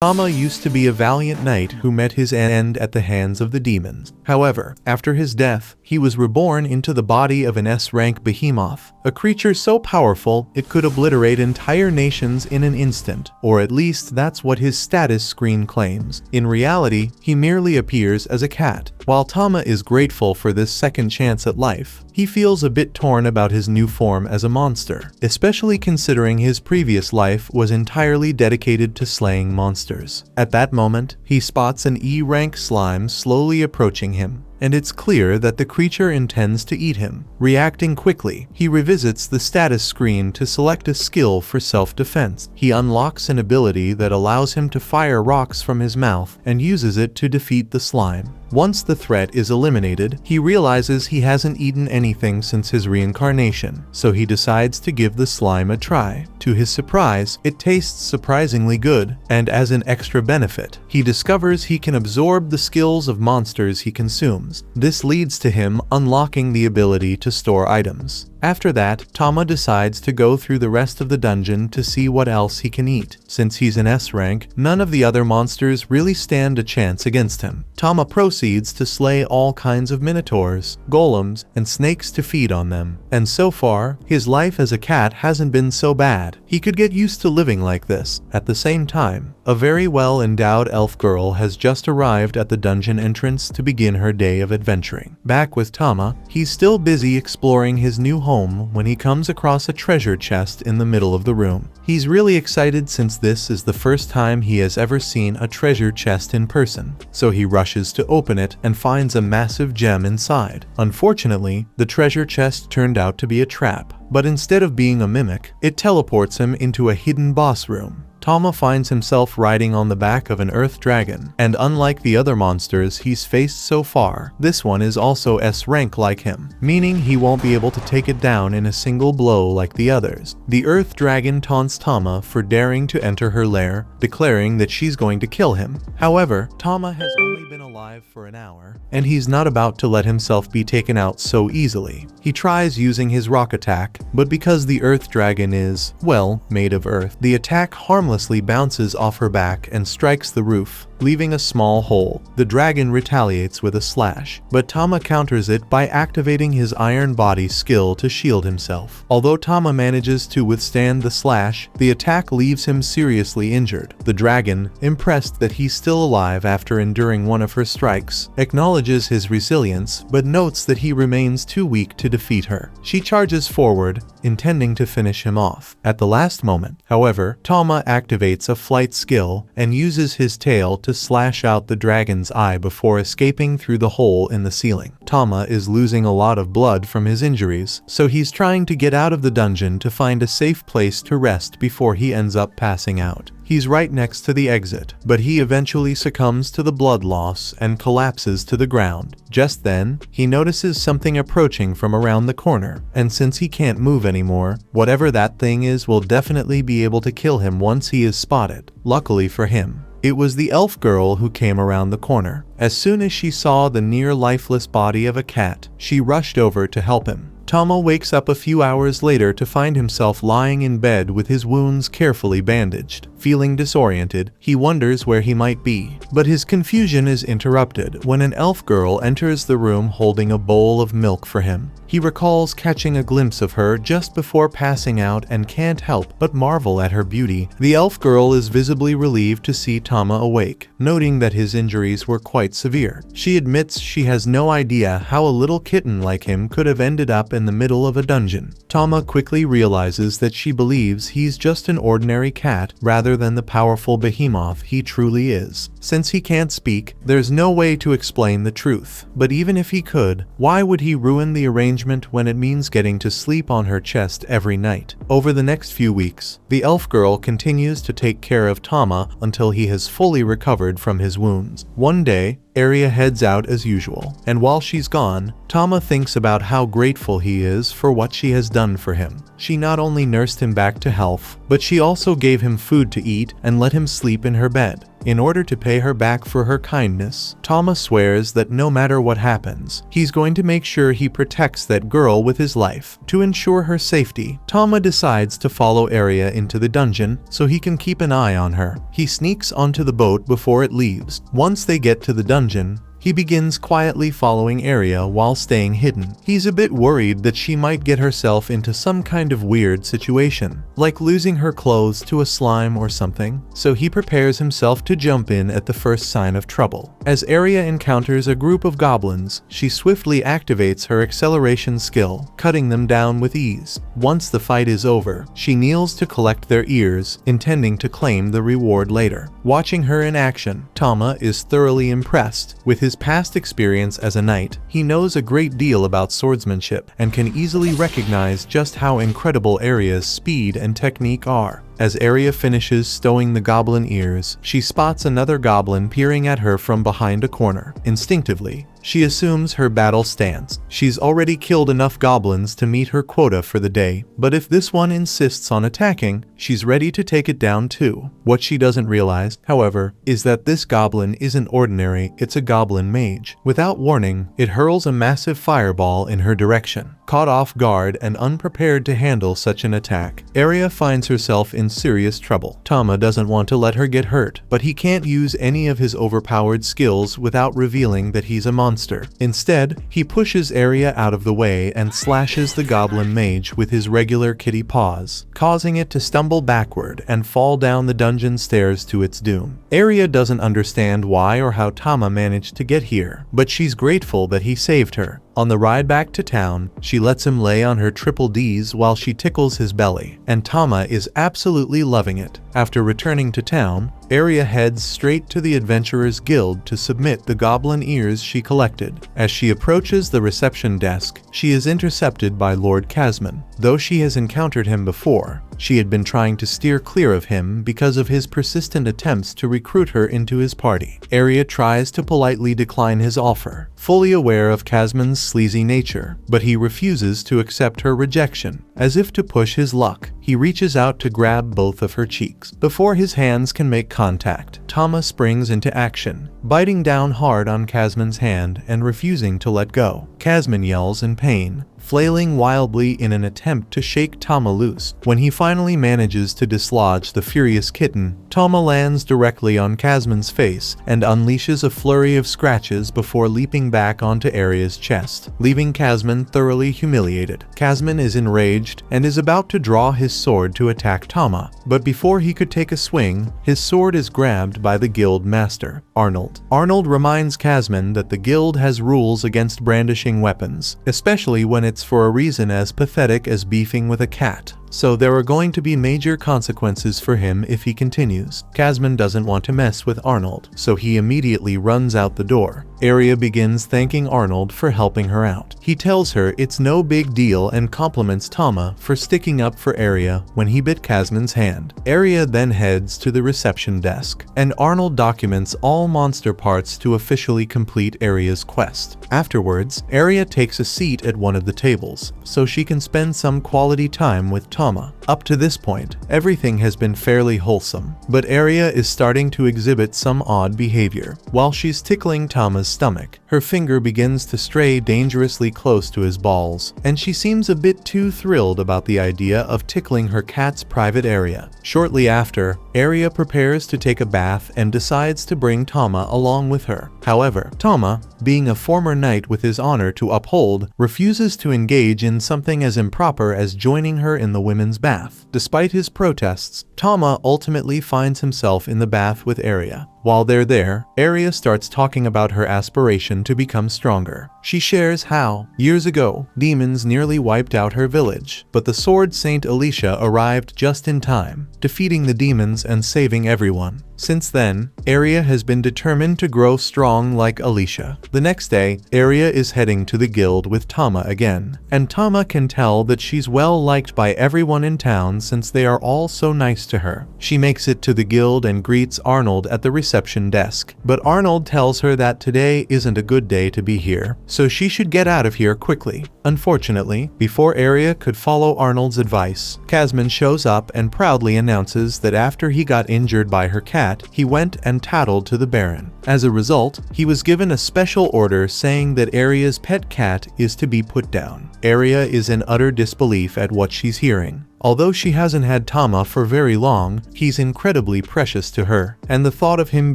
Tama used to be a valiant knight who met his end at the hands of the demons. However, after his death, he was reborn into the body of an S-rank behemoth, a creature so powerful it could obliterate entire nations in an instant, or at least that's what his status screen claims. In reality, he merely appears as a cat. While Tama is grateful for this second chance at life, he feels a bit torn about his new form as a monster, especially considering his previous life was entirely dedicated to slaying monsters. At that moment, he spots an E-rank slime slowly approaching him, and it's clear that the creature intends to eat him. Reacting quickly, he revisits the status screen to select a skill for self-defense. He unlocks an ability that allows him to fire rocks from his mouth and uses it to defeat the slime. Once the threat is eliminated, he realizes he hasn't eaten anything since his reincarnation, so he decides to give the slime a try. To his surprise, it tastes surprisingly good, and as an extra benefit, he discovers he can absorb the skills of monsters he consumes. This leads to him unlocking the ability to store items. After that, Tama decides to go through the rest of the dungeon to see what else he can eat. Since he's an S-rank, none of the other monsters really stand a chance against him. Tama proceeds to slay all kinds of minotaurs, golems, and snakes to feed on them. And so far, his life as a cat hasn't been so bad. He could get used to living like this. At the same time, a very well-endowed elf girl has just arrived at the dungeon entrance to begin her day of adventuring. Back with Tama, he's still busy exploring his new home when he comes across a treasure chest in the middle of the room. He's really excited since this is the first time he has ever seen a treasure chest in person, so he rushes to open it and finds a massive gem inside. Unfortunately, the treasure chest turned out to be a trap, but instead of being a mimic, it teleports him into a hidden boss room. Tama finds himself riding on the back of an earth dragon, and unlike the other monsters he's faced so far, this one is also S-rank like him, meaning he won't be able to take it down in a single blow like the others. The earth dragon taunts Tama for daring to enter her lair, declaring that she's going to kill him. However, Tama has only been alive for an hour, and he's not about to let himself be taken out so easily. He tries using his rock attack, but because the earth dragon is, well, made of earth, the attack harmlessly bounces off her back and strikes the roof, leaving a small hole. The dragon retaliates with a slash, but Tama counters it by activating his iron body skill to shield himself. Although Tama manages to withstand the slash, the attack leaves him seriously injured. The dragon, impressed that he's still alive after enduring one of her strikes, acknowledges his resilience, but notes that he remains too weak to defeat her. She charges forward, intending to finish him off. At the last moment, however, Tama activates a flight skill and uses his tail to slash out the dragon's eye before escaping through the hole in the ceiling. Tama is losing a lot of blood from his injuries, so he's trying to get out of the dungeon to find a safe place to rest before he ends up passing out. He's right next to the exit, but he eventually succumbs to the blood loss and collapses to the ground. Just then, he notices something approaching from around the corner, and since he can't move anymore, whatever that thing is will definitely be able to kill him once he is spotted. Luckily for him, it was the elf girl who came around the corner. As soon as she saw the near lifeless body of a cat, she rushed over to help him. Tama wakes up a few hours later to find himself lying in bed with his wounds carefully bandaged. Feeling disoriented, he wonders where he might be, but his confusion is interrupted when an elf girl enters the room holding a bowl of milk for him. He recalls catching a glimpse of her just before passing out and can't help but marvel at her beauty. The elf girl is visibly relieved to see Tama awake, noting that his injuries were quite severe. She admits she has no idea how a little kitten like him could have ended up in the middle of a dungeon. Tama quickly realizes that she believes he's just an ordinary cat rather than the powerful behemoth he truly is. Since he can't speak, there's no way to explain the truth. But even if he could, why would he ruin the arrangement when it means getting to sleep on her chest every night? Over the next few weeks, the elf girl continues to take care of Tama until he has fully recovered from his wounds. One day, Arya heads out as usual, and while she's gone, Tama thinks about how grateful he is for what she has done for him. She not only nursed him back to health, but she also gave him food to eat and let him sleep in her bed. In order to pay her back for her kindness, Tama swears that no matter what happens, he's going to make sure he protects that girl with his life. To ensure her safety, Tama decides to follow Arya into the dungeon so he can keep an eye on her. He sneaks onto the boat before it leaves. Once they get to the dungeon, he begins quietly following Arya while staying hidden. He's a bit worried that she might get herself into some kind of weird situation, like losing her clothes to a slime or something, so he prepares himself to jump in at the first sign of trouble. As Arya encounters a group of goblins, she swiftly activates her acceleration skill, cutting them down with ease. Once the fight is over, she kneels to collect their ears, intending to claim the reward later. Watching her in action, Tama is thoroughly impressed. With his past experience as a knight, he knows a great deal about swordsmanship and can easily recognize just how incredible Arya's speed and technique are. As Arya finishes stowing the goblin ears, she spots another goblin peering at her from behind a corner. Instinctively, she assumes her battle stance. She's already killed enough goblins to meet her quota for the day, but if this one insists on attacking, she's ready to take it down too. What she doesn't realize, however, is that this goblin isn't ordinary, it's a goblin mage. Without warning, it hurls a massive fireball in her direction. Caught off guard and unprepared to handle such an attack, Arya finds herself in serious trouble. Tama doesn't want to let her get hurt, but he can't use any of his overpowered skills without revealing that he's a monster. Instead, he pushes Arya out of the way and slashes the goblin mage with his regular kitty paws, causing it to stumble backward and fall down the dungeon stairs to its doom. Arya doesn't understand why or how Tama managed to get here, but she's grateful that he saved her. On the ride back to town, she lets him lay on her triple Ds while she tickles his belly, and Tama is absolutely loving it. After returning to town, Arya heads straight to the Adventurers Guild to submit the goblin ears she collected. As she approaches the reception desk, she is intercepted by Lord Casman. Though she has encountered him before, she had been trying to steer clear of him because of his persistent attempts to recruit her into his party. Arya tries to politely decline his offer, fully aware of Casman's sleazy nature, but he refuses to accept her rejection. As if to push his luck, he reaches out to grab both of her cheeks. Before his hands can make contact, Tama springs into action, biting down hard on Casman's hand and refusing to let go. Casman yells in pain, flailing wildly in an attempt to shake Tama loose. When he finally manages to dislodge the furious kitten, Tama lands directly on Casman's face and unleashes a flurry of scratches before leaping back onto Arya's chest, leaving Casman thoroughly humiliated. Casman is enraged and is about to draw his sword to attack Tama, but before he could take a swing, his sword is grabbed by the guild master, Arnold. Arnold reminds Casman that the guild has rules against brandishing weapons, especially when it's for a reason as pathetic as beefing with a cat. So there are going to be major consequences for him if he continues. Casman doesn't want to mess with Arnold, so he immediately runs out the door. Arya begins thanking Arnold for helping her out. He tells her it's no big deal and compliments Tama for sticking up for Arya when he bit Casman's hand. Arya then heads to the reception desk, and Arnold documents all monster parts to officially complete Arya's quest. Afterwards, Arya takes a seat at one of the tables, so she can spend some quality time with Tama. Up to this point, everything has been fairly wholesome, but Arya is starting to exhibit some odd behavior. While she's tickling Tama's stomach, her finger begins to stray dangerously close to his balls, and she seems a bit too thrilled about the idea of tickling her cat's private area. Shortly after, Arya prepares to take a bath and decides to bring Tama along with her. However, Tama, being a former knight with his honor to uphold, refuses to engage in something as improper as joining her in the women's bath. Despite his protests, Tama ultimately finds himself in the bath with Arya. While they're there, Arya starts talking about her aspiration to become stronger. She shares how, years ago, demons nearly wiped out her village, but the sword Saint Alicia arrived just in time, defeating the demons and saving everyone. Since then, Arya has been determined to grow strong like Alicia. The next day, Arya is heading to the guild with Tama again, and Tama can tell that she's well liked by everyone in town since they are all so nice to her. She makes it to the guild and greets Arnold at the reception desk, but Arnold tells her that today isn't a good day to be here, so she should get out of here quickly. Unfortunately, before Arya could follow Arnold's advice, Casman shows up and proudly announces that after he got injured by her cat, cat, he went and tattled to the Baron. As a result, he was given a special order saying that Aria's pet cat is to be put down. Aria is in utter disbelief at what she's hearing. Although she hasn't had Tama for very long, he's incredibly precious to her, and the thought of him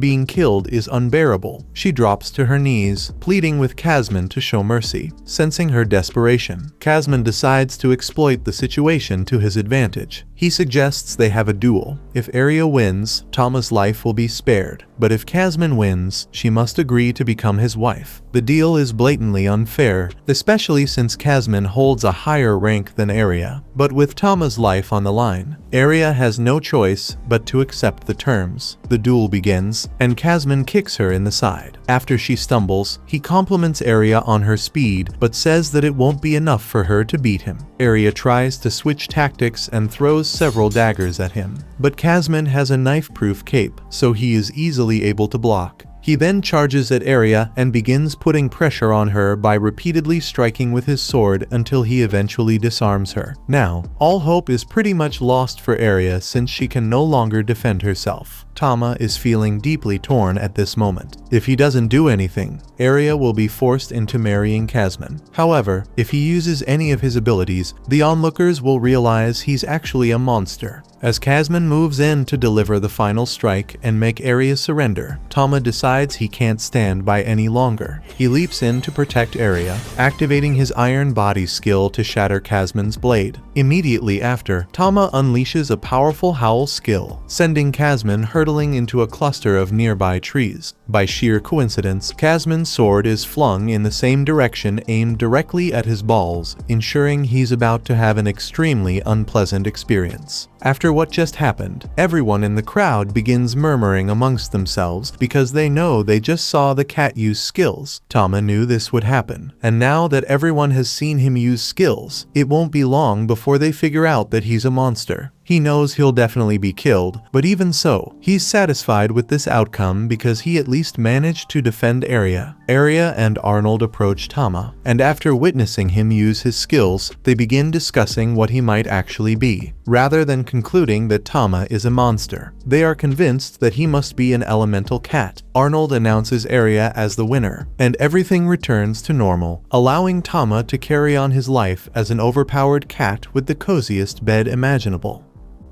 being killed is unbearable. She drops to her knees, pleading with Casman to show mercy. Sensing her desperation, Casman decides to exploit the situation to his advantage. He suggests they have a duel. If Aria wins, Tama's life will be spared, but if Casman wins, she must agree to become his wife. The deal is blatantly unfair, especially since Casman holds a higher rank than Aria. But with Tama's life on the line, Aria has no choice but to accept the terms. The duel begins, and Casman kicks her in the side. After she stumbles, he compliments Aria on her speed, but says that it won't be enough for her to beat him. Aria tries to switch tactics and throws several daggers at him, but Casman has a knife-proof cape, so he is easily able to block. He then charges at Aria and begins putting pressure on her by repeatedly striking with his sword until he eventually disarms her. Now, all hope is pretty much lost for Aria since she can no longer defend herself. Tama is feeling deeply torn at this moment. If he doesn't do anything, Aria will be forced into marrying Casman. However, if he uses any of his abilities, the onlookers will realize he's actually a monster. As Casman moves in to deliver the final strike and make Aria surrender, Tama decides he can't stand by any longer. He leaps in to protect Aria, activating his iron body skill to shatter Casman's blade. Immediately after, Tama unleashes a powerful howl skill, sending Casman hurtling into a cluster of nearby trees. By sheer coincidence, Casman's sword is flung in the same direction aimed directly at his balls, ensuring he's about to have an extremely unpleasant experience. After what just happened, everyone in the crowd begins murmuring amongst themselves because they know they just saw the cat use skills. Tama knew this would happen, and now that everyone has seen him use skills, it won't be long before they figure out that he's a monster. He knows he'll definitely be killed, but even so, he's satisfied with this outcome because he at least managed to defend Aria. Aria and Arnold approach Tama, and after witnessing him use his skills, they begin discussing what he might actually be, rather than concluding that Tama is a monster. They are convinced that he must be an elemental cat. Arnold announces Aria as the winner, and everything returns to normal, allowing Tama to carry on his life as an overpowered cat with the coziest bed imaginable.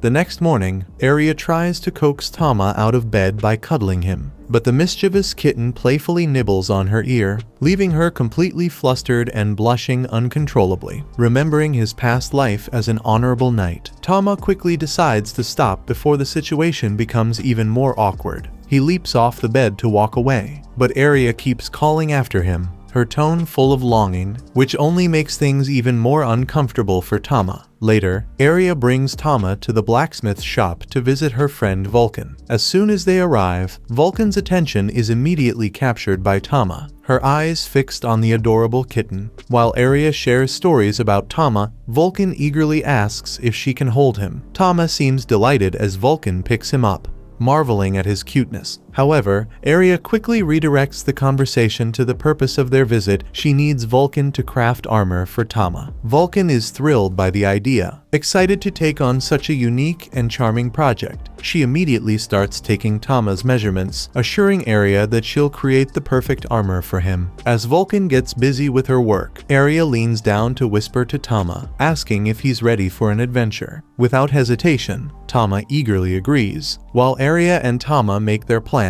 The next morning, Aria tries to coax Tama out of bed by cuddling him, but the mischievous kitten playfully nibbles on her ear, leaving her completely flustered and blushing uncontrollably. Remembering his past life as an honorable knight, Tama quickly decides to stop before the situation becomes even more awkward. He leaps off the bed to walk away, but Aria keeps calling after him, her tone full of longing, which only makes things even more uncomfortable for Tama. Later, Aria brings Tama to the blacksmith shop to visit her friend Vulcan. As soon as they arrive, Vulcan's attention is immediately captured by Tama, her eyes fixed on the adorable kitten. While Aria shares stories about Tama, Vulcan eagerly asks if she can hold him. Tama seems delighted as Vulcan picks him up, marveling at his cuteness. However, Aria quickly redirects the conversation to the purpose of their visit. She needs Vulcan to craft armor for Tama. Vulcan is thrilled by the idea, excited to take on such a unique and charming project. She immediately starts taking Tama's measurements, assuring Aria that she'll create the perfect armor for him. As Vulcan gets busy with her work, Aria leans down to whisper to Tama, asking if he's ready for an adventure. Without hesitation, Tama eagerly agrees. While Aria and Tama make their plans,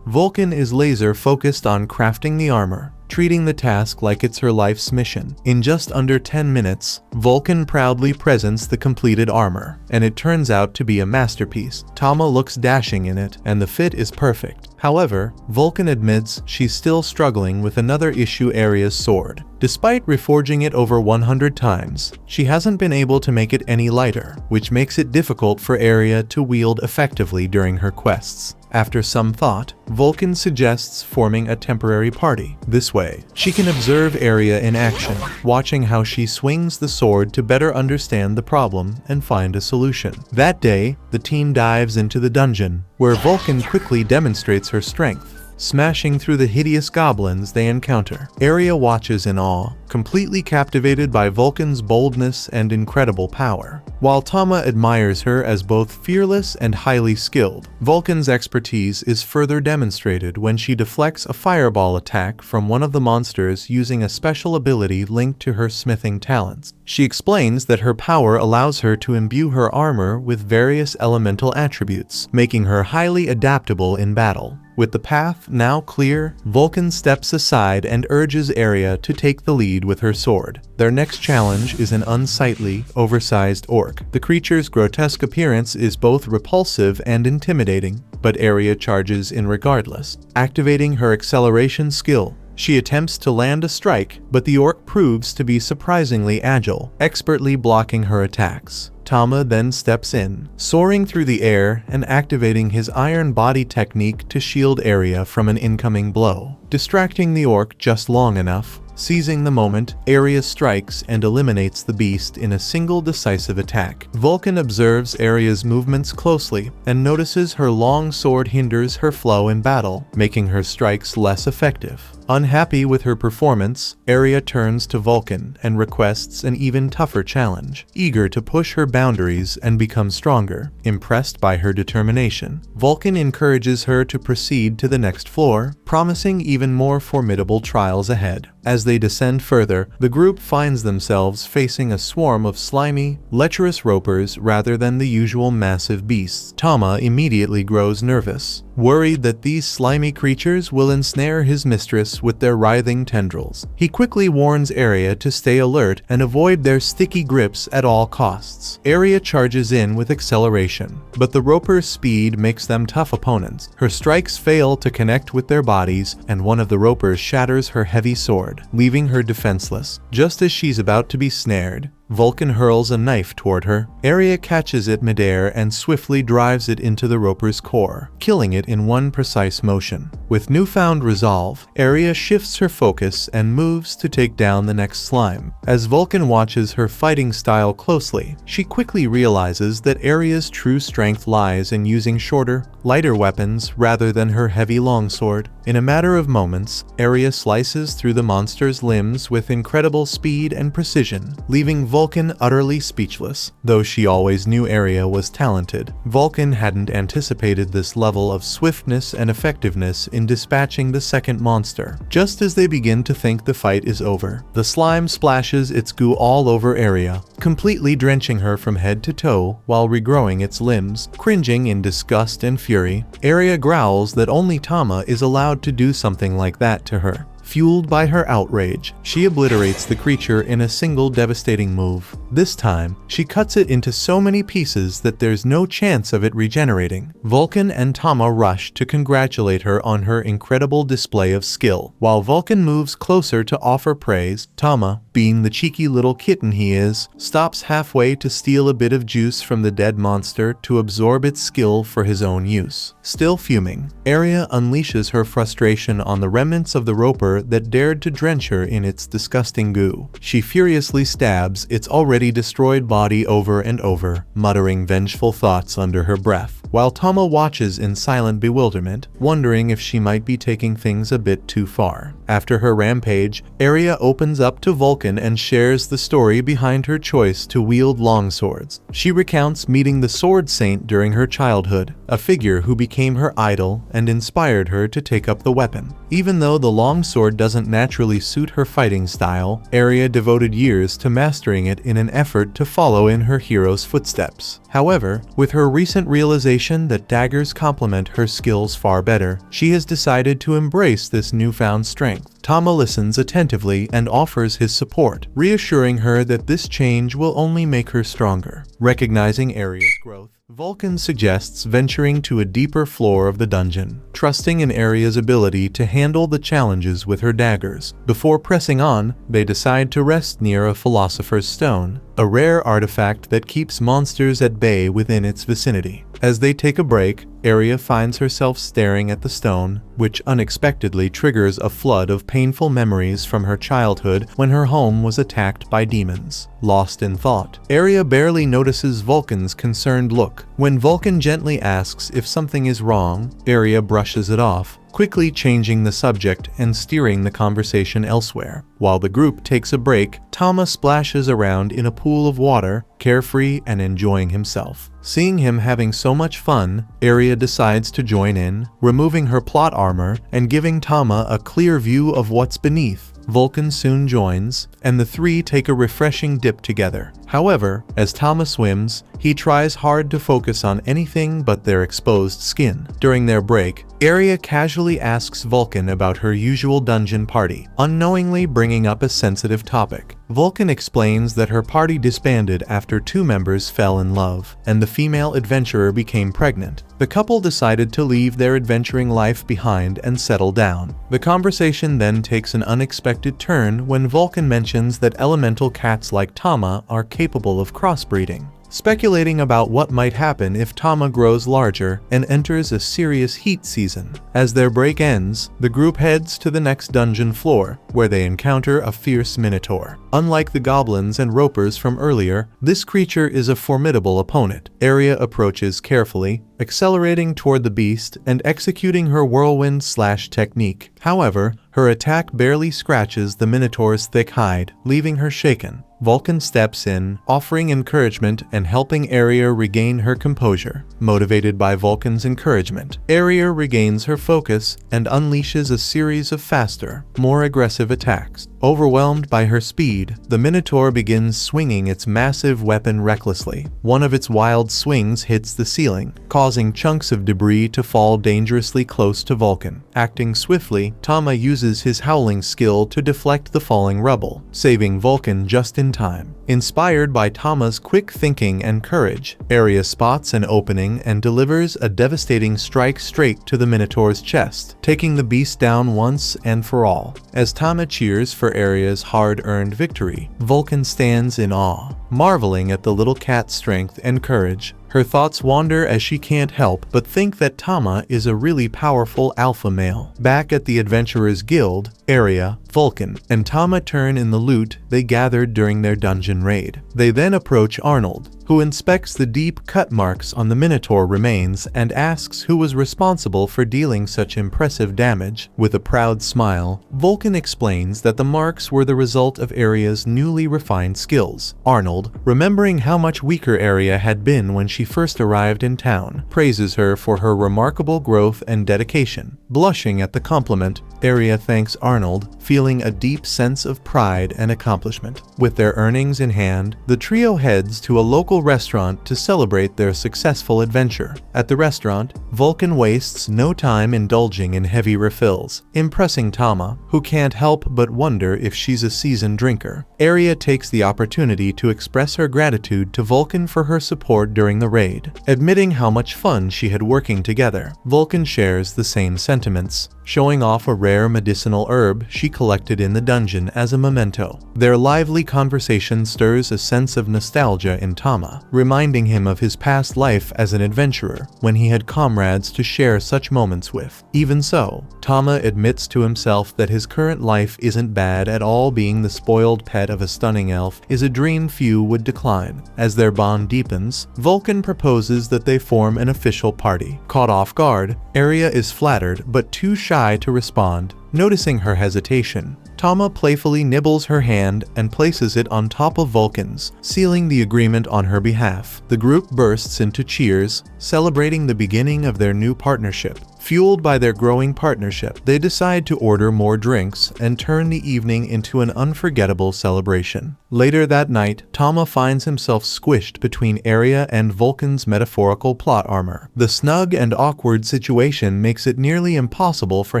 Vulcan is laser-focused on crafting the armor, treating the task like it's her life's mission. In just under 10 minutes, Vulcan proudly presents the completed armor, and it turns out to be a masterpiece. Tama looks dashing in it, and the fit is perfect. However, Vulcan admits she's still struggling with another issue: Aria's sword. Despite reforging it over 100 times, she hasn't been able to make it any lighter, which makes it difficult for Aria to wield effectively during her quests. After some thought, Vulcan suggests forming a temporary party. This way, she can observe Aria in action, watching how she swings the sword to better understand the problem and find a solution. That day, the team dives into the dungeon, where Vulcan quickly demonstrates her strength, smashing through the hideous goblins they encounter. Aria watches in awe, completely captivated by Vulcan's boldness and incredible power. While Tama admires her as both fearless and highly skilled, Vulcan's expertise is further demonstrated when she deflects a fireball attack from one of the monsters using a special ability linked to her smithing talents. She explains that her power allows her to imbue her armor with various elemental attributes, making her highly adaptable in battle. With the path now clear, Vulcan steps aside and urges Arya to take the lead with her sword. Their next challenge is an unsightly, oversized orc. The creature's grotesque appearance is both repulsive and intimidating, but Arya charges in regardless. Activating her acceleration skill, she attempts to land a strike, but the orc proves to be surprisingly agile, expertly blocking her attacks. Tama then steps in, soaring through the air and activating his iron body technique to shield Arya from an incoming blow. Distracting the orc just long enough, seizing the moment, Arya strikes and eliminates the beast in a single decisive attack. Vulcan observes Arya's movements closely and notices her long sword hinders her flow in battle, making her strikes less effective. Unhappy with her performance, Arya turns to Vulcan and requests an even tougher challenge. Eager to push her boundaries and become stronger, impressed by her determination, Vulcan encourages her to proceed to the next floor, promising even more formidable trials ahead. As they descend further, the group finds themselves facing a swarm of slimy, lecherous ropers rather than the usual massive beasts. Tama immediately grows nervous, worried that these slimy creatures will ensnare his mistress with their writhing tendrils. He quickly warns Arya to stay alert and avoid their sticky grips at all costs. Arya charges in with acceleration, but the ropers' speed makes them tough opponents. Her strikes fail to connect with their bodies, and one of the ropers shatters her heavy sword, leaving her defenseless. Just as she's about to be snared, Vulcan hurls a knife toward her. Arya catches it midair and swiftly drives it into the roper's core, killing it in one precise motion. With newfound resolve, Arya shifts her focus and moves to take down the next slime. As Vulcan watches her fighting style closely, she quickly realizes that Arya's true strength lies in using shorter, lighter weapons rather than her heavy longsword. In a matter of moments, Arya slices through the monster's limbs with incredible speed and precision, leaving Vulcan utterly speechless. Though she always knew Arya was talented, Vulcan hadn't anticipated this level of swiftness and effectiveness in dispatching the second monster. Just as they begin to think the fight is over, the slime splashes its goo all over Arya, completely drenching her from head to toe while regrowing its limbs. Cringing in disgust and fury, Arya growls that only Tama is allowed to do something like that to her. Fueled by her outrage, she obliterates the creature in a single devastating move. This time, she cuts it into so many pieces that there's no chance of it regenerating. Vulcan and Tama rush to congratulate her on her incredible display of skill. While Vulcan moves closer to offer praise, Tama, being the cheeky little kitten he is, stops halfway to steal a bit of juice from the dead monster to absorb its skill for his own use. Still fuming, Arya unleashes her frustration on the remnants of the roper that dared to drench her in its disgusting goo. She furiously stabs its already destroyed body over and over, muttering vengeful thoughts under her breath, while Tama watches in silent bewilderment, wondering if she might be taking things a bit too far. After her rampage, Arya opens up to Vulcan and shares the story behind her choice to wield longswords. She recounts meeting the Sword Saint during her childhood, a figure who became her idol and inspired her to take up the weapon. Even though the longsword doesn't naturally suit her fighting style, Arya devoted years to mastering it in an effort to follow in her hero's footsteps. However, with her recent realization that daggers complement her skills far better, she has decided to embrace this newfound strength. Tama listens attentively and offers his support, reassuring her that this change will only make her stronger. Recognizing Arya's growth, Vulcan suggests venturing to a deeper floor of the dungeon, trusting in Arya's ability to handle the challenges with her daggers. Before pressing on, they decide to rest near a Philosopher's Stone, a rare artifact that keeps monsters at bay within its vicinity. As they take a break, Aria finds herself staring at the stone, which unexpectedly triggers a flood of painful memories from her childhood when her home was attacked by demons. Lost in thought, Aria barely notices Vulcan's concerned look. When Vulcan gently asks if something is wrong, Aria brushes it off, quickly changing the subject and steering the conversation elsewhere. While the group takes a break, Tama splashes around in a pool of water, carefree and enjoying himself. Seeing him having so much fun, Aria decides to join in, removing her plot armor and giving Tama a clear view of what's beneath. Vulcan soon joins, and the three take a refreshing dip together. However, as Tama swims, he tries hard to focus on anything but their exposed skin. During their break, Aria casually asks Vulcan about her usual dungeon party, unknowingly bringing up a sensitive topic. Vulcan explains that her party disbanded after 2 members fell in love, and the female adventurer became pregnant. The couple decided to leave their adventuring life behind and settle down. The conversation then takes an unexpected turn when Vulcan mentions that elemental cats like Tama are capable of crossbreeding, speculating about what might happen if Tama grows larger and enters a serious heat season. As their break ends, the group heads to the next dungeon floor, where they encounter a fierce minotaur. Unlike the goblins and ropers from earlier, this creature is a formidable opponent. Aria approaches carefully, accelerating toward the beast and executing her whirlwind slash technique. However, her attack barely scratches the minotaur's thick hide, leaving her shaken. Vulcan steps in, offering encouragement and helping Aria regain her composure. Motivated by Vulcan's encouragement, Aria regains her focus and unleashes a series of faster, more aggressive attacks. Overwhelmed by her speed, the Minotaur begins swinging its massive weapon recklessly. One of its wild swings hits the ceiling, causing chunks of debris to fall dangerously close to Vulcan. Acting swiftly, Tama uses his howling skill to deflect the falling rubble, saving Vulcan just in time. Inspired by Tama's quick thinking and courage, Aria spots an opening and delivers a devastating strike straight to the Minotaur's chest, taking the beast down once and for all. As Tama cheers for Aria's hard-earned victory, Vulcan stands in awe, marveling at the little cat's strength and courage. Her thoughts wander as she can't help but think that Tama is a really powerful alpha male. Back at the Adventurers Guild, Aria, Vulcan, and Tama turn in the loot they gathered during their dungeon raid. They then approach Arnold, who inspects the deep cut marks on the Minotaur remains and asks who was responsible for dealing such impressive damage. With a proud smile, Vulcan explains that the marks were the result of Aria's newly refined skills. Arnold, remembering how much weaker Aria had been when she first arrived in town, praises her for her remarkable growth and dedication. Blushing at the compliment, Aria thanks Arnold, feeling a deep sense of pride and accomplishment. With their earnings in hand, the trio heads to a local restaurant to celebrate their successful adventure. At the restaurant, Vulcan wastes no time indulging in heavy refills, impressing Tama, who can't help but wonder if she's a seasoned drinker. Aria takes the opportunity to express her gratitude to Vulcan for her support during the raid, admitting how much fun she had working together. Vulcan shares the same sentiments, showing off a rare medicinal herb she collected in the dungeon as a memento. Their lively conversation stirs a sense of nostalgia in Tama, reminding him of his past life as an adventurer, when he had comrades to share such moments with. Even so, Tama admits to himself that his current life isn't bad at all. Being the spoiled pet of a stunning elf is a dream few would decline. As their bond deepens, Vulcan proposes that they form an official party. Caught off guard, Aria is flattered but too shy to respond. Noticing her hesitation, Tama playfully nibbles her hand and places it on top of Vulcan's, sealing the agreement on her behalf. The group bursts into cheers, celebrating the beginning of their new partnership. Fueled by their growing partnership, they decide to order more drinks and turn the evening into an unforgettable celebration. Later that night, Tama finds himself squished between Aria and Vulcan's metaphorical plot armor. The snug and awkward situation makes it nearly impossible for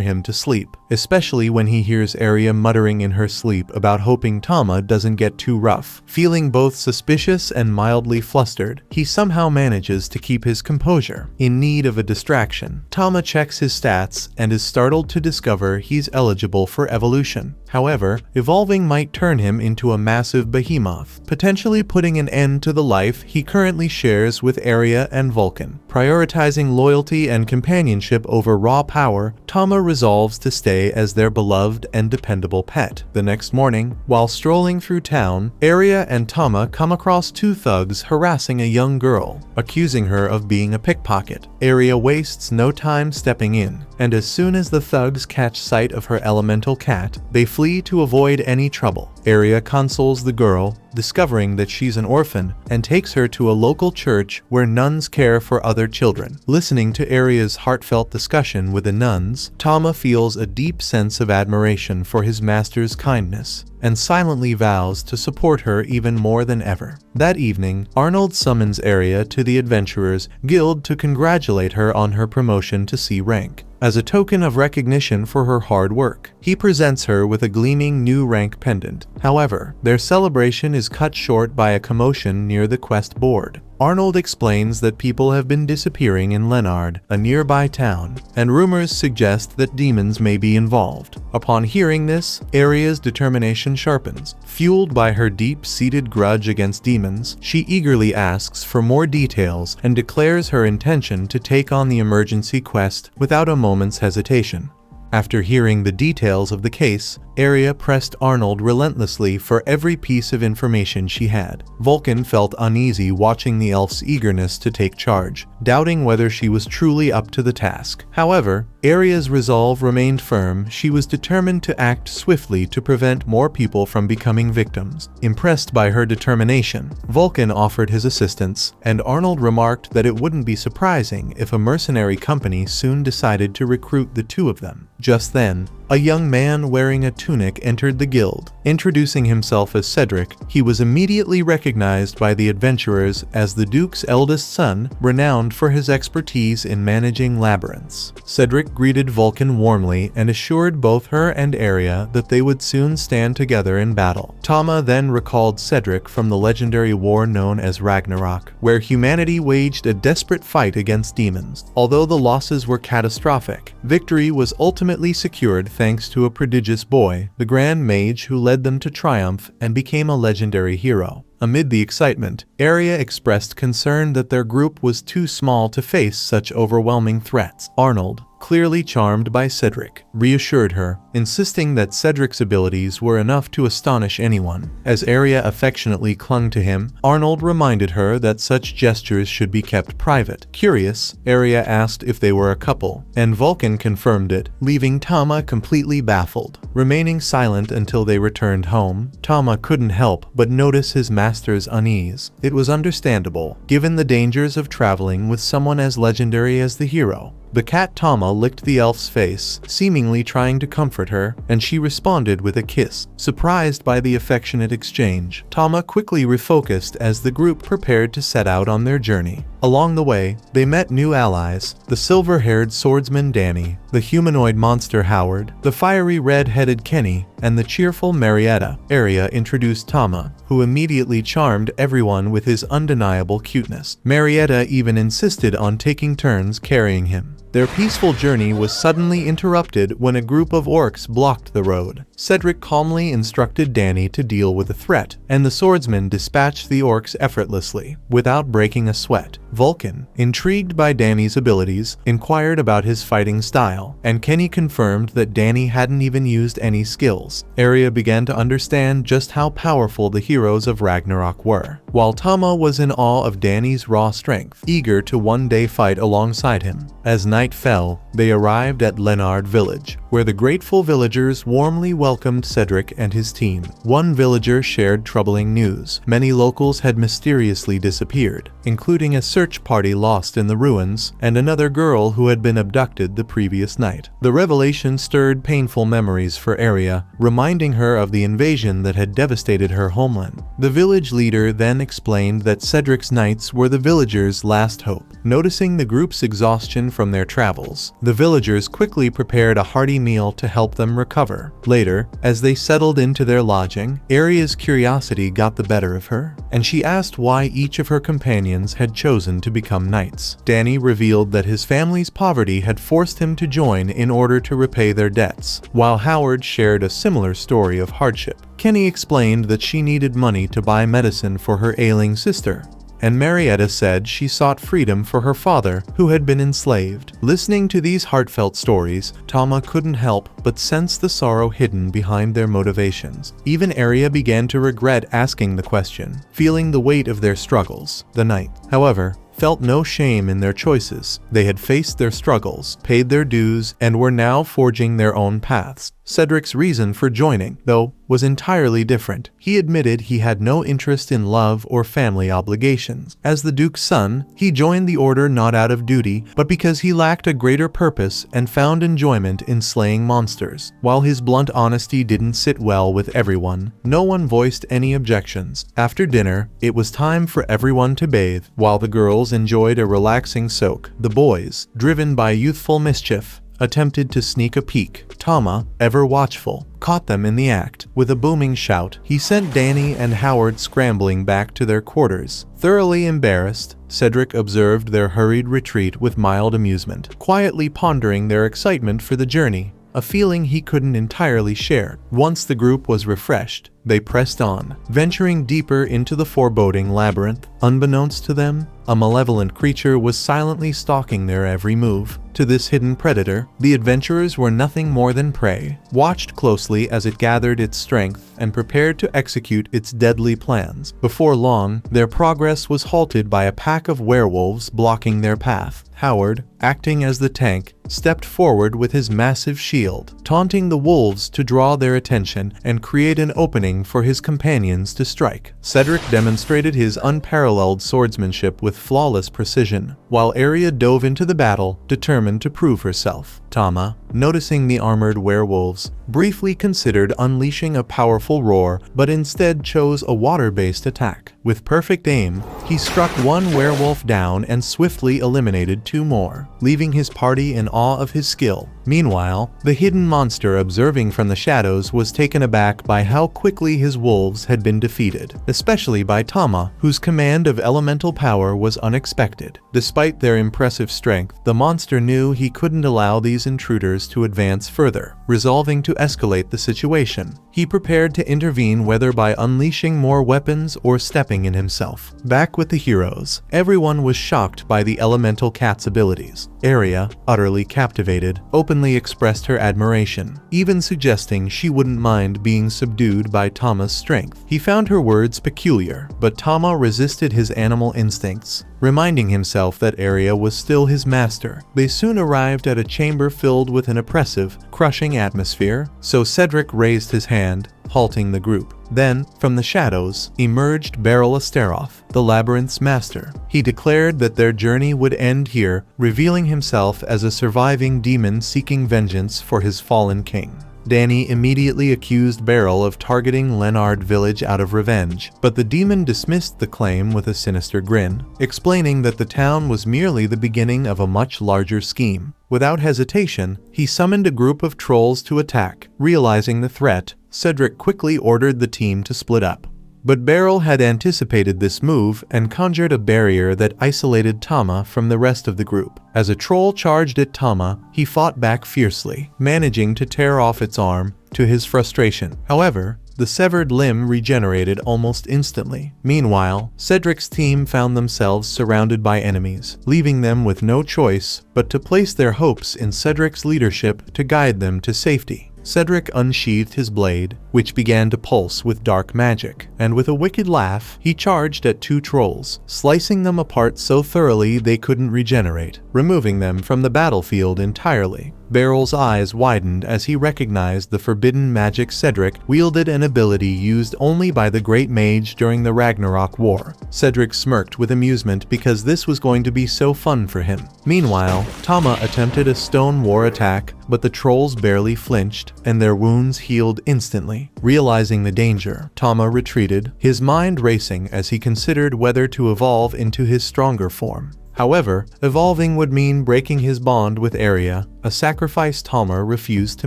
him to sleep, especially when he hears Aria muttering in her sleep about hoping Tama doesn't get too rough. Feeling both suspicious and mildly flustered, he somehow manages to keep his composure. In need of a distraction, Tama checks his stats and is startled to discover he's eligible for evolution. However, evolving might turn him into a massive behemoth, potentially putting an end to the life he currently shares with Aria and Vulcan. Prioritizing loyalty and companionship over raw power, Tama resolves to stay as their beloved and dependable pet. The next morning, while strolling through town, Aria and Tama come across two thugs harassing a young girl, accusing her of being a pickpocket. Aria wastes no time stepping in, and as soon as the thugs catch sight of her elemental cat, they flee to avoid any trouble. Aria consoles the girl, discovering that she's an orphan, and takes her to a local church where nuns care for other children. Listening to Aria's heartfelt discussion with the nuns, Tama feels a deep sense of admiration for his master's kindness, and silently vows to support her even more than ever. That evening, Arnold summons Aria to the Adventurers Guild to congratulate her on her promotion to C rank. As a token of recognition for her hard work, he presents her with a gleaming new rank pendant. However, their celebration is cut short by a commotion near the quest board. Arnold explains that people have been disappearing in Leonard, a nearby town, and rumors suggest that demons may be involved. Upon hearing this, Aria's determination sharpens. Fueled by her deep-seated grudge against demons, she eagerly asks for more details and declares her intention to take on the emergency quest without a moment's hesitation. After hearing the details of the case, Aria pressed Arnold relentlessly for every piece of information she had. Vulcan felt uneasy watching the elf's eagerness to take charge, doubting whether she was truly up to the task. However, Aria's resolve remained firm. She was determined to act swiftly to prevent more people from becoming victims. Impressed by her determination, Vulcan offered his assistance, and Arnold remarked that it wouldn't be surprising if a mercenary company soon decided to recruit the two of them. Just then, a young man wearing a tunic entered the guild. Introducing himself as Cedric, he was immediately recognized by the adventurers as the Duke's eldest son, renowned for his expertise in managing labyrinths. Cedric greeted Vulcan warmly and assured both her and Aria that they would soon stand together in battle. Tama then recalled Cedric from the legendary war known as Ragnarok, where humanity waged a desperate fight against demons. Although the losses were catastrophic, victory was ultimately secured thanks to a prodigious boy, the Grand Mage who led them to triumph and became a legendary hero. Amid the excitement, Aria expressed concern that their group was too small to face such overwhelming threats. Arnold, clearly charmed by Cedric, reassured her, insisting that Cedric's abilities were enough to astonish anyone. As Aria affectionately clung to him, Arnold reminded her that such gestures should be kept private. Curious, Aria asked if they were a couple, and Vulcan confirmed it, leaving Tama completely baffled. Remaining silent until they returned home, Tama couldn't help but notice his master's unease. It was understandable, given the dangers of traveling with someone as legendary as the hero. The cat Tama licked the elf's face, seemingly trying to comfort her, and she responded with a kiss. Surprised by the affectionate exchange, Tama quickly refocused as the group prepared to set out on their journey. Along the way, they met new allies: the silver-haired swordsman Danny, the humanoid monster Howard, the fiery red-headed Kenny, and the cheerful Marietta. Aria introduced Tama, who immediately charmed everyone with his undeniable cuteness. Marietta even insisted on taking turns carrying him. Their peaceful journey was suddenly interrupted when a group of orcs blocked the road. Cedric calmly instructed Danny to deal with the threat, and the swordsman dispatched the orcs effortlessly, without breaking a sweat. Vulcan, intrigued by Danny's abilities, inquired about his fighting style, and Kenny confirmed that Danny hadn't even used any skills. Aria began to understand just how powerful the heroes of Ragnarok were, while Tama was in awe of Danny's raw strength, eager to one day fight alongside him. As night fell, they arrived at Leonard Village, where the grateful villagers warmly welcomed Cedric and his team. One villager shared troubling news. Many locals had mysteriously disappeared, including a search party lost in the ruins and another girl who had been abducted the previous night. The revelation stirred painful memories for Aria, reminding her of the invasion that had devastated her homeland. The village leader then explained that Cedric's knights were the villagers' last hope. Noticing the group's exhaustion from their travels, the villagers quickly prepared a hearty meal to help them recover. Later, as they settled into their lodging, Aria's curiosity got the better of her, and she asked why each of her companions had chosen to become knights. Danny revealed that his family's poverty had forced him to join in order to repay their debts, while Howard shared a similar story of hardship. Kenny explained that she needed money to buy medicine for her ailing sister, and Marietta said she sought freedom for her father, who had been enslaved. Listening to these heartfelt stories, Tama couldn't help but sense the sorrow hidden behind their motivations. Even Aria began to regret asking the question, feeling the weight of their struggles. The knight, however, felt no shame in their choices. They had faced their struggles, paid their dues, and were now forging their own paths. Cedric's reason for joining, though, was entirely different. He admitted he had no interest in love or family obligations. As the Duke's son, he joined the order not out of duty, but because he lacked a greater purpose and found enjoyment in slaying monsters. While his blunt honesty didn't sit well with everyone, no one voiced any objections. After dinner, it was time for everyone to bathe. While the girls enjoyed a relaxing soak, the boys, driven by youthful mischief, attempted to sneak a peek. Tama, ever watchful, caught them in the act. With a booming shout, he sent Danny and Howard scrambling back to their quarters. Thoroughly embarrassed, Cedric observed their hurried retreat with mild amusement, quietly pondering their excitement for the journey, a feeling he couldn't entirely share. Once the group was refreshed, they pressed on, venturing deeper into the foreboding labyrinth. Unbeknownst to them, a malevolent creature was silently stalking their every move. To this hidden predator, the adventurers were nothing more than prey, watched closely as it gathered its strength and prepared to execute its deadly plans. Before long, their progress was halted by a pack of werewolves blocking their path. Howard, acting as the tank, stepped forward with his massive shield, taunting the wolves to draw their attention and create an opening for his companions to strike. Cedric demonstrated his unparalleled swordsmanship with flawless precision, while Aria dove into the battle, determined to prove herself. Tama, noticing the armored werewolves, briefly considered unleashing a powerful roar, but instead chose a water-based attack. With perfect aim, he struck one werewolf down and swiftly eliminated two more, leaving his party in awe of his skill. Meanwhile, the hidden monster observing from the shadows was taken aback by how quickly his wolves had been defeated, especially by Tama, whose command of elemental power was unexpected. Despite their impressive strength, the monster knew he couldn't allow these intruders to advance further. Resolving to escalate the situation, he prepared to intervene, whether by unleashing more weapons or stepping in himself. Back with the heroes, everyone was shocked by the elemental cat's abilities. Aria, utterly captivated, openly expressed her admiration, even suggesting she wouldn't mind being subdued by Tama's strength. He found her words peculiar, but Tama resisted his animal instincts, reminding himself that Aria was still his master. They soon arrived at a chamber filled with an oppressive, crushing atmosphere, so Cedric raised his hand, halting the group. Then, from the shadows, emerged Beryl Astaroth, the labyrinth's master. He declared that their journey would end here, revealing himself as a surviving demon seeking vengeance for his fallen king. Danny immediately accused Beryl of targeting Leonard Village out of revenge, but the demon dismissed the claim with a sinister grin, explaining that the town was merely the beginning of a much larger scheme. Without hesitation, he summoned a group of trolls to attack. Realizing the threat, Cedric quickly ordered the team to split up. But Beryl had anticipated this move and conjured a barrier that isolated Tama from the rest of the group. As a troll charged at Tama, he fought back fiercely, managing to tear off its arm, to his frustration. However, the severed limb regenerated almost instantly. Meanwhile, Cedric's team found themselves surrounded by enemies, leaving them with no choice but to place their hopes in Cedric's leadership to guide them to safety. Cedric unsheathed his blade, which began to pulse with dark magic, and with a wicked laugh, he charged at two trolls, slicing them apart so thoroughly they couldn't regenerate, removing them from the battlefield entirely. Beryl's eyes widened as he recognized the forbidden magic Cedric wielded, an ability used only by the Great Mage during the Ragnarok War. Cedric smirked with amusement because this was going to be so fun for him. Meanwhile, Tama attempted a stone war attack, but the trolls barely flinched, and their wounds healed instantly. Realizing the danger, Tama retreated, his mind racing as he considered whether to evolve into his stronger form. However, evolving would mean breaking his bond with Arya, a sacrifice Tama refused to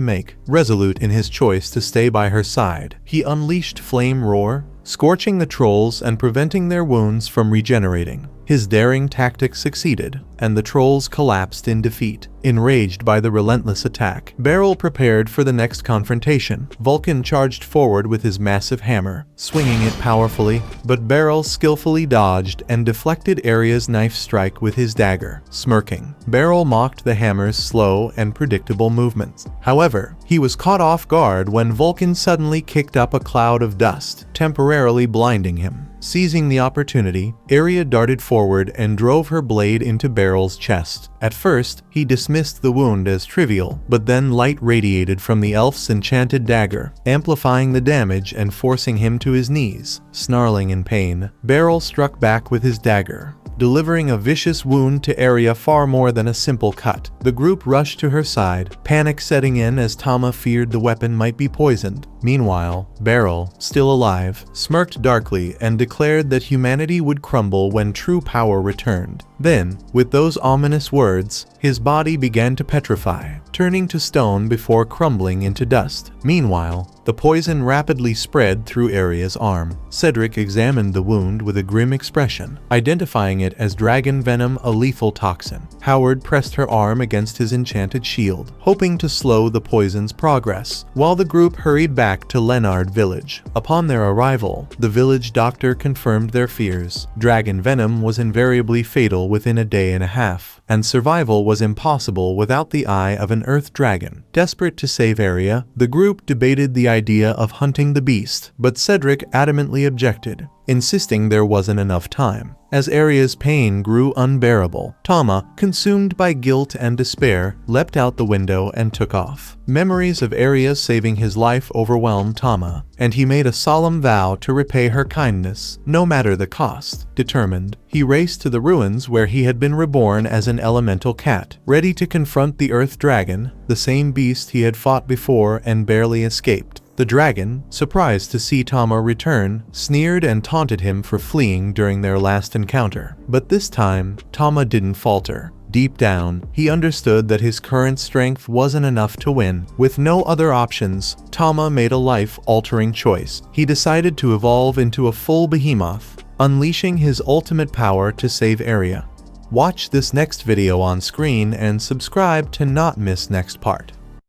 make. Resolute in his choice to stay by her side, he unleashed Flame Roar, scorching the trolls and preventing their wounds from regenerating. His daring tactic succeeded, and the trolls collapsed in defeat. Enraged by the relentless attack, Beryl prepared for the next confrontation. Vulcan charged forward with his massive hammer, swinging it powerfully, but Beryl skillfully dodged and deflected Arya's knife strike with his dagger. Smirking, Beryl mocked the hammer's slow and predictable movements. However, he was caught off guard when Vulcan suddenly kicked up a cloud of dust, temporarily blinding him. Seizing the opportunity, Arya darted forward and drove her blade into Beryl's chest. At first, he dismissed the wound as trivial, but then light radiated from the elf's enchanted dagger, amplifying the damage and forcing him to his knees. Snarling in pain, Beryl struck back with his dagger, delivering a vicious wound to Arya far more than a simple cut. The group rushed to her side, panic setting in as Tama feared the weapon might be poisoned. Meanwhile, Beryl, still alive, smirked darkly and declared that humanity would crumble when true power returned. Then, with those ominous words, his body began to petrify, turning to stone before crumbling into dust. Meanwhile, the poison rapidly spread through Arya's arm. Cedric examined the wound with a grim expression, identifying it as dragon venom, a lethal toxin. Howard pressed her arm against his enchanted shield, hoping to slow the poison's progress, while the group hurried back to Leonard Village. Upon their arrival, the village doctor confirmed their fears. Dragon venom was invariably fatal within a day and a half, and survival was impossible without the eye of an earth dragon. Desperate to save Arya, the group debated the idea of hunting the beast, but Cedric adamantly objected, insisting there wasn't enough time. As Arya's pain grew unbearable, Tama, consumed by guilt and despair, leapt out the window and took off. Memories of Arya saving his life overwhelmed Tama, and he made a solemn vow to repay her kindness, no matter the cost. Determined, he raced to the ruins where he had been reborn as an elemental cat, ready to confront the Earth Dragon, the same beast he had fought before and barely escaped. The dragon, surprised to see Tama return, sneered and taunted him for fleeing during their last encounter. But this time, Tama didn't falter. Deep down, he understood that his current strength wasn't enough to win. With no other options, Tama made a life-altering choice. He decided to evolve into a full behemoth, unleashing his ultimate power to save Arya. Watch this next video on screen and subscribe to not miss next part.